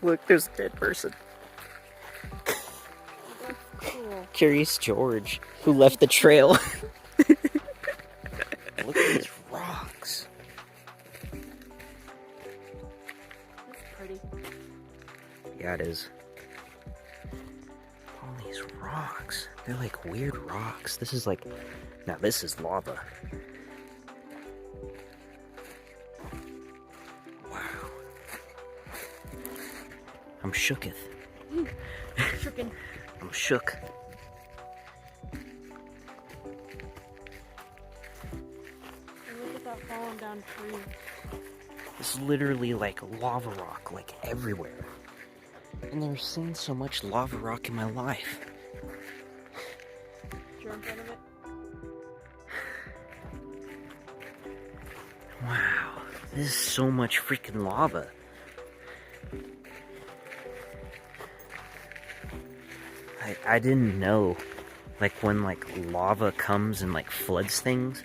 Look, there's a dead person. Cool. Curious George, who left the trail. Look at these rocks. That's pretty. Yeah, it is. All these rocks. They're like weird rocks. This is like... Now this is lava. Wow. I'm shooketh. Shooken. I'm shook. And look at that fallen down tree. It's literally like lava rock, like everywhere. I've never seen so much lava rock in my life. You're in front of it. Wow, this is so much freaking lava. I didn't know, like when like lava comes and like floods things,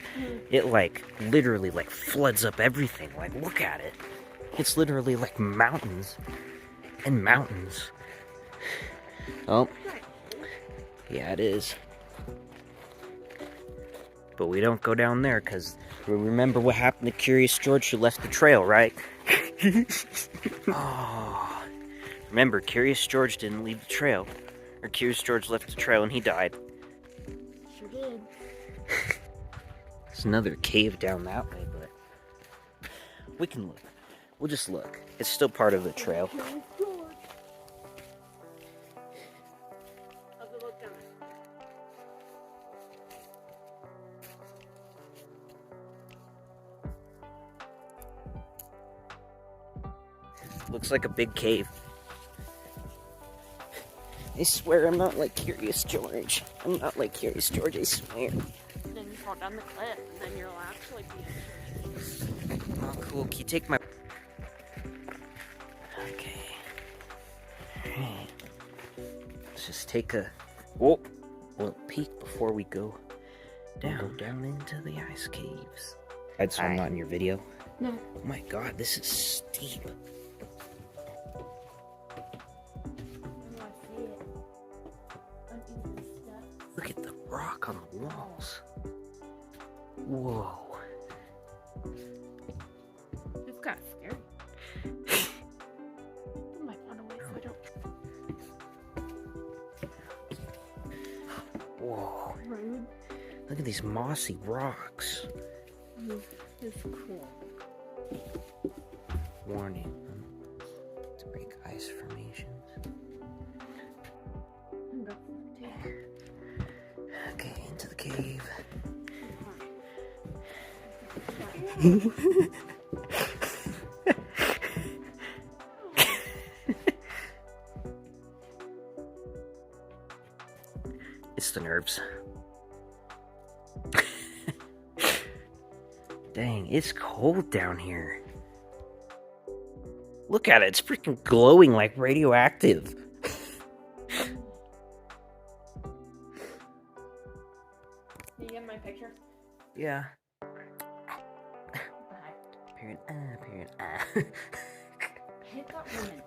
it like literally like floods up everything. Like look at it. It's literally like mountains and mountains. Oh, yeah it is. But we don't go down there because we remember what happened to Curious George who left the trail, right? Oh, remember Curious George didn't leave the trail. Or Curious George left the trail and he died. Sure did. There's another cave down that way, but we can look. We'll just look. It's still part of the trail. How's it look down Looks like a big cave. I swear I'm not like Curious George. I'm not like Curious George, I swear. And then you fall down the cliff, and then you'll actually be in. Oh, cool. Can you take my... Okay. Alright. Let's just take a... Whoa! Little peek before we go down into the ice caves. So I'm not in your video. No. Oh my god, this is steep. Look at the rock on the walls. Whoa. It's kind of scary. I might run away if I don't. Whoa. Rude. Look at these mossy rocks. It's cool. Warning. To break ice formations. Okay, into the cave. It's the nerves. Dang, it's cold down here. Look at it, it's freaking glowing like radioactive. You get my picture? Yeah. What Period. Hit that woman.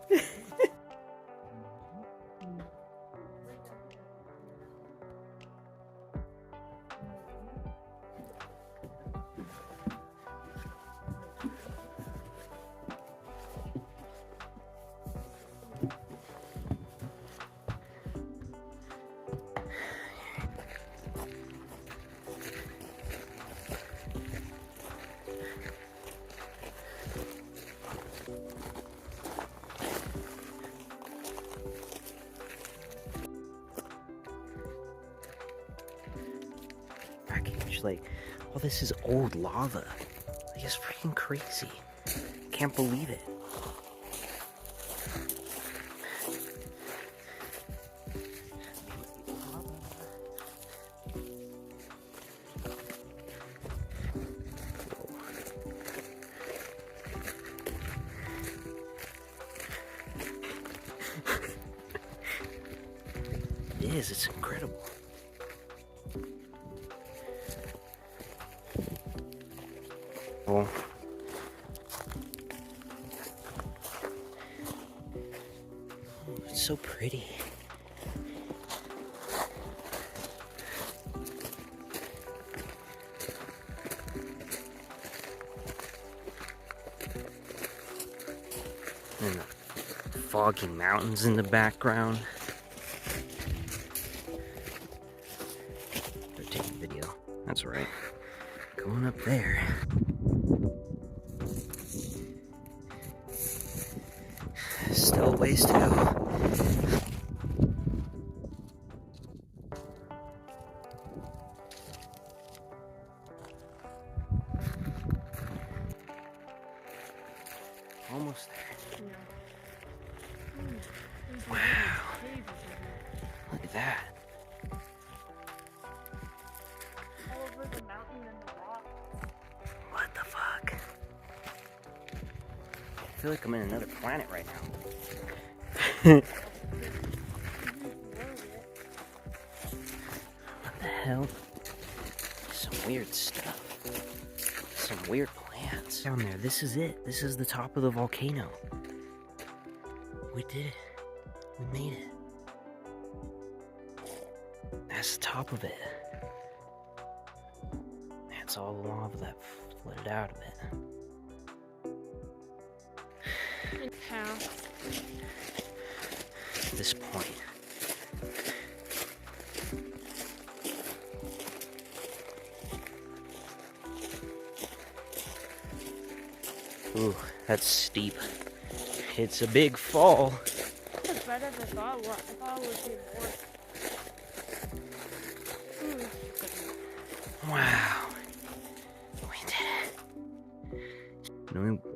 Package, like, oh, this is old lava. Like, it's freaking crazy. Can't believe it. It is, it's incredible. Well, so pretty. And the foggy mountains in the background. They're taking video. That's right. Going up there. Still a ways to go. Almost there. Wow. Look at that. All over the mountain and the rock. What the fuck? I feel like I'm in another planet right now. What the hell? Some weird stuff. Some weird plants. Down there, this is it. This is the top of the volcano. We did it. We made it. That's the top of it. That's all the lava that flooded out of it. And how? At this point. Ooh, that's steep. It's a big fall. It's better than I thought it was. I thought it would be more. Wow. We did it.